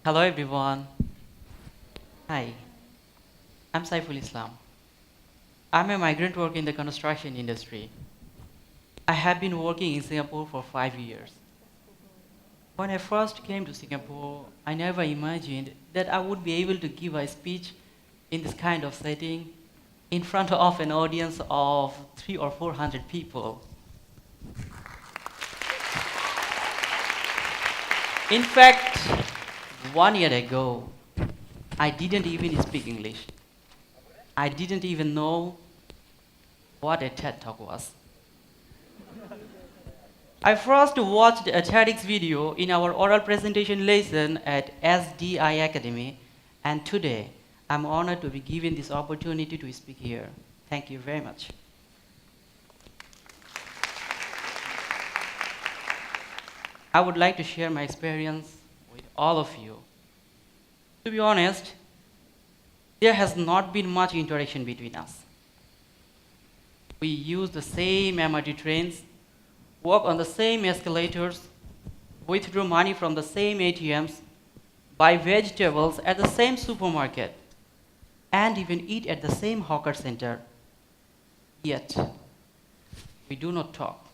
Hello everyone. Hi, I'm Saiful Islam. I'm a migrant worker in the construction industry. I have been working in Singapore for 5 years. When I first came to Singapore, I never imagined that I would be able to give a speech in this kind of setting in front of an audience of 300 or 400 people. In fact, 1 year ago, I didn't even speak English. I didn't even know what a TED Talk was. I first watched a TEDx video in our oral presentation lesson at SDI Academy, and today I'm honored to be given this opportunity to speak here. Thank you very much. I would like to share my experience with all of you. To be honest, there has not been much interaction between us. We use the same MRT trains, walk on the same escalators, withdraw money from the same ATMs, buy vegetables at the same supermarket, and even eat at the same hawker center. Yet, we do not talk.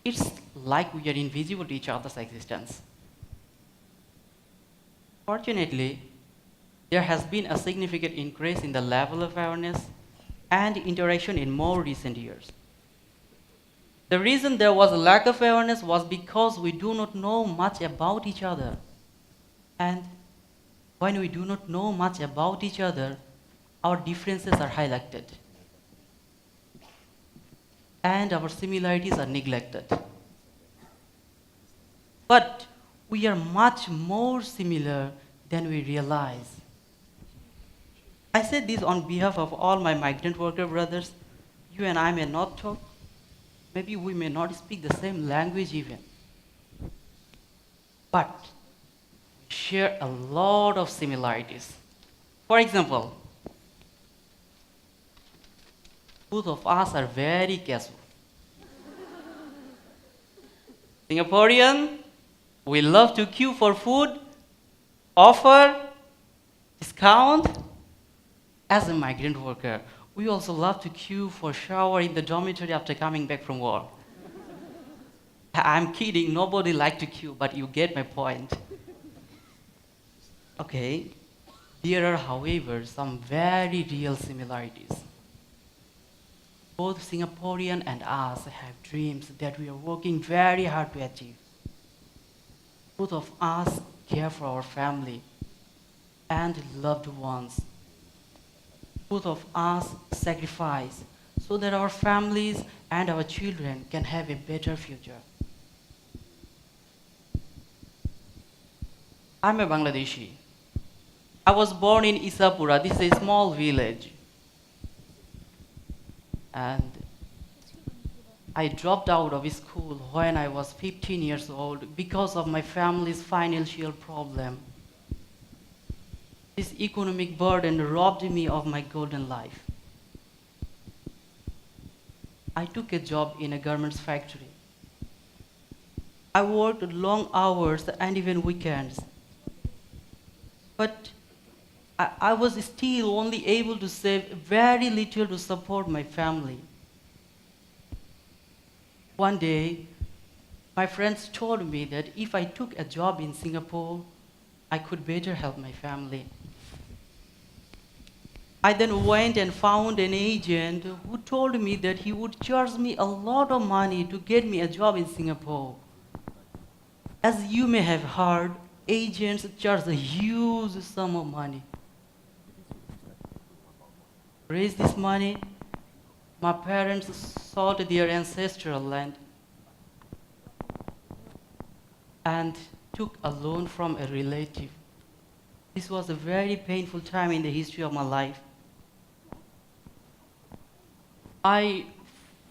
It's like we are invisible to each other's existence. Fortunately, there has been a significant increase in the level of awareness and interaction in more recent years. The reason there was a lack of awareness was because we do not know much about each other. And when we do not know much about each other, our differences are highlighted. And our similarities are neglected. But we are much more similar than we realize. I say this on behalf of all my migrant worker brothers. You and I may not talk. Maybe we may not speak the same language even. But we share a lot of similarities. For example, both of us are very casual. Singaporean, we love to queue for food, offer, discount. As a migrant worker, we also love to queue for shower in the dormitory after coming back from work. I'm kidding, nobody likes to queue, but you get my point. Okay, there are, however, some very real similarities. Both Singaporean and us have dreams that we are working very hard to achieve. Both of us care for our family and loved ones. Both of us sacrifice so that our families and our children can have a better future. I'm a Bangladeshi. I was born in Isapura. This is a small village. And I dropped out of school when I was 15 years old because of my family's financial problem. This economic burden robbed me of my golden life. I took a job in a garments factory. I worked long hours and even weekends. But I was still only able to save very little to support my family. One day, my friends told me that if I took a job in Singapore, I could better help my family. I then went and found an agent who told me that he would charge me a lot of money to get me a job in Singapore. As you may have heard, agents charge a huge sum of money. To raise this money, my parents sold their ancestral land and took a loan from a relative. This was a very painful time in the history of my life. I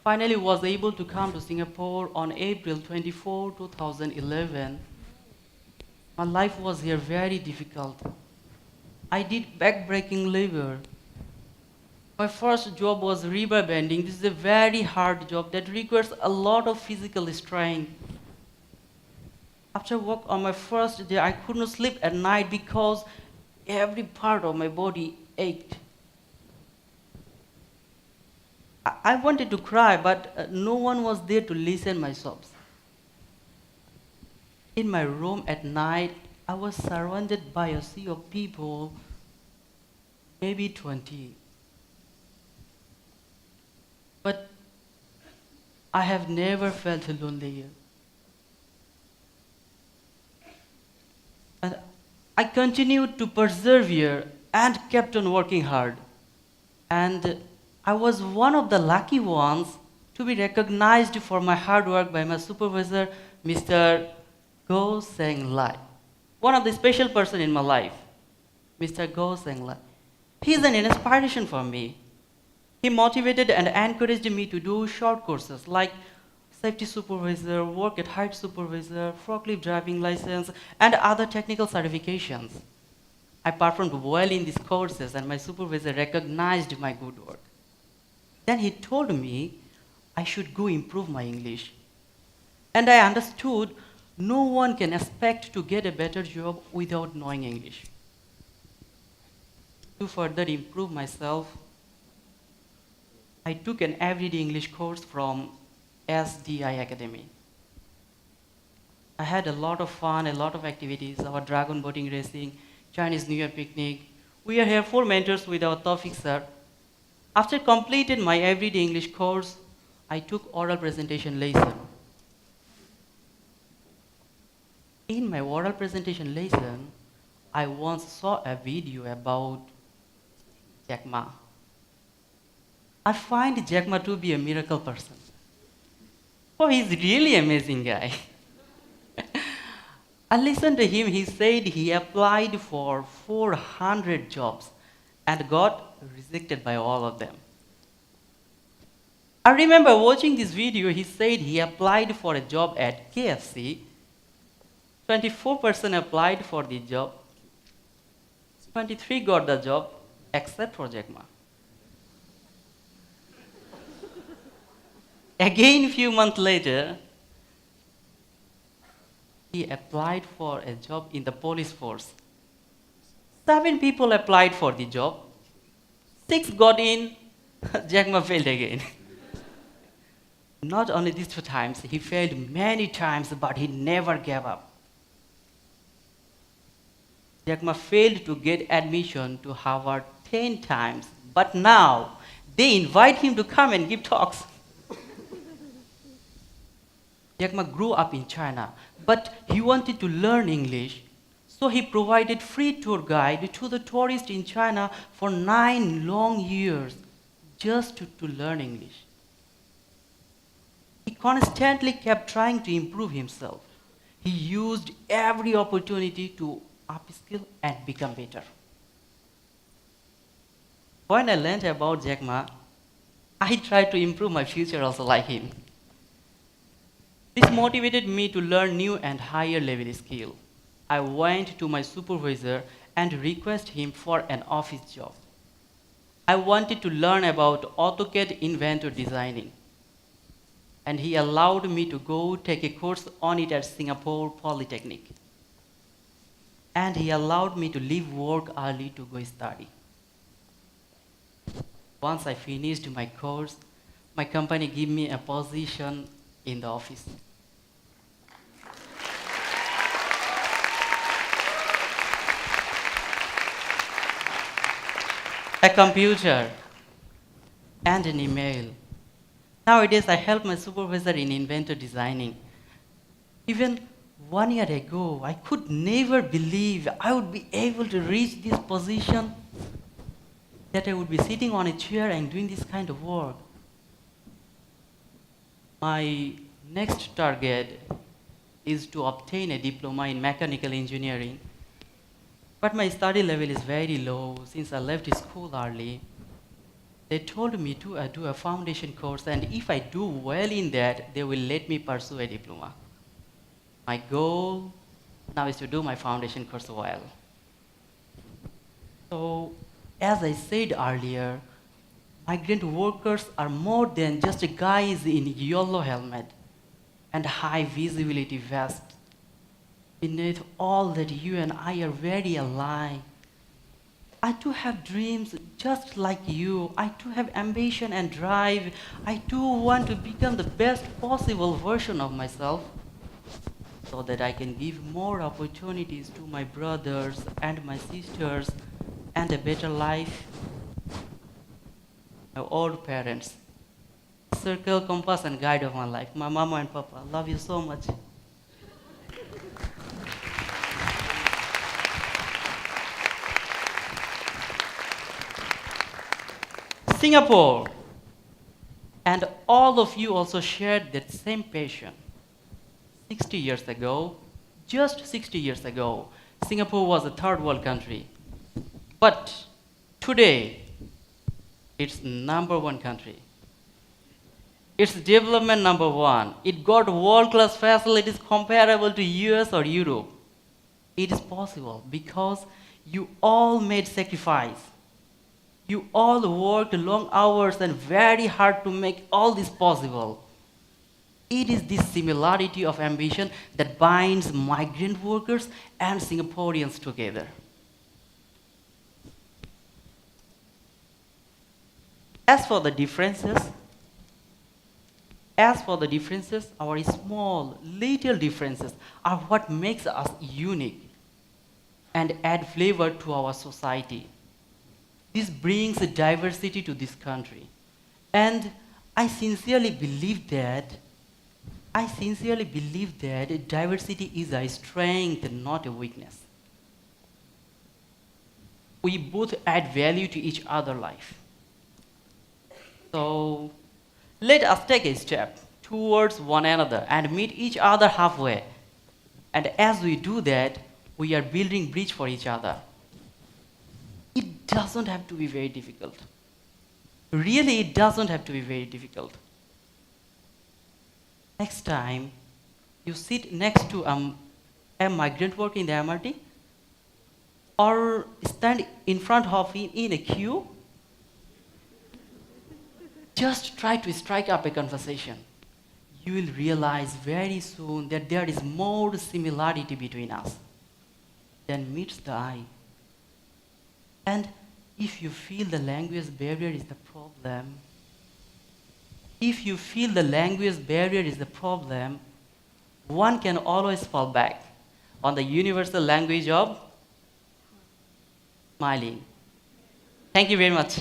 finally was able to come to Singapore on April 24, 2011. My life was here very difficult. I did back-breaking labor. My first job was river bending. This is a very hard job that requires a lot of physical strength. After work on my first day, I could not sleep at night because every part of my body ached. I wanted to cry, but no one was there to listen my sobs. In my room at night, I was surrounded by a sea of people, maybe 20. But I have never felt lonely. And I continued to persevere and kept on working hard. And I was one of the lucky ones to be recognized for my hard work by my supervisor, Mr. Go Seng Lai. One of the special person in my life, Mr. Go Seng Lai. He is an inspiration for me. He motivated and encouraged me to do short courses like safety supervisor, work at height supervisor, forklift driving license, and other technical certifications. I performed well in these courses and my supervisor recognized my good work. Then he told me I should go improve my English. And I understood no one can expect to get a better job without knowing English. To further improve myself, I took an everyday English course from SDI Academy. I had a lot of fun, a lot of activities, our dragon boating racing, Chinese New Year picnic. We are here 4 mentors with our Tawfiq sir. After completing my everyday English course, I took oral presentation lesson. In my oral presentation lesson, I once saw a video about Jack Ma. I find Jack Ma to be a miracle person. Oh, he's really amazing guy. I listened to him, he said he applied for 400 jobs and got rejected by all of them. I remember watching this video, he said he applied for a job at KFC. 24% applied for the job. 23 got the job, except for Jack Ma. Again, a few months later, he applied for a job in the police force. 7 people applied for the job. 6 got in, Jack Ma failed again. Not only these 2 times, he failed many times, but he never gave up. Jack Ma failed to get admission to Harvard 10 times, but now they invite him to come and give talks. Jack Ma grew up in China, but he wanted to learn English, so he provided free tour guide to the tourists in China for 9 long years just to learn English. He constantly kept trying to improve himself. He used every opportunity to upskill and become better. When I learned about Jack Ma, I tried to improve my future also like him. This motivated me to learn new and higher level skill. I went to my supervisor and requested him for an office job. I wanted to learn about AutoCAD inventor designing. And he allowed me to go take a course on it at Singapore Polytechnic. And he allowed me to leave work early to go study. Once I finished my course, my company gave me a position in the office. A computer and an email. Nowadays, I help my supervisor in inventor designing. Even 1 year ago, I could never believe I would be able to reach this position, that I would be sitting on a chair and doing this kind of work. My next target is to obtain a diploma in mechanical engineering. But my study level is very low since I left school early. They told me to do a foundation course, and if I do well in that, they will let me pursue a diploma. My goal now is to do my foundation course well. So, as I said earlier, migrant workers are more than just guys in yellow helmet and high visibility vest. Beneath all that, you and I are very alike. I too have dreams just like you. I too have ambition and drive. I too want to become the best possible version of myself so that I can give more opportunities to my brothers and my sisters and a better life. My old parents, circle, compass, and guide of my life. My mama and papa, I love you so much. Singapore, and all of you also shared that same passion. 60 years ago, just 60 years ago, Singapore was a third world country. But today, it's number one country. It's development number one. It got world-class facilities comparable to US or Europe. It is possible because you all made sacrifice. You all worked long hours and very hard to make all this possible. It is this similarity of ambition that binds migrant workers and Singaporeans together. As for the differences, our small, little differences are what makes us unique and add flavor to our society. This brings diversity to this country. And I sincerely believe that diversity is a strength and not a weakness. We both add value to each other's life. So let us take a step towards one another and meet each other halfway. And as we do that, we are building bridge for each other. It doesn't have to be very difficult. Really, it doesn't have to be very difficult. Next time, you sit next to a migrant worker in the MRT, or stand in front of him in a queue, just try to strike up a conversation. You will realize very soon that there is more similarity between us than meets the eye. And if you feel the language barrier is the problem, one can always fall back on the universal language of smiling. Thank you very much.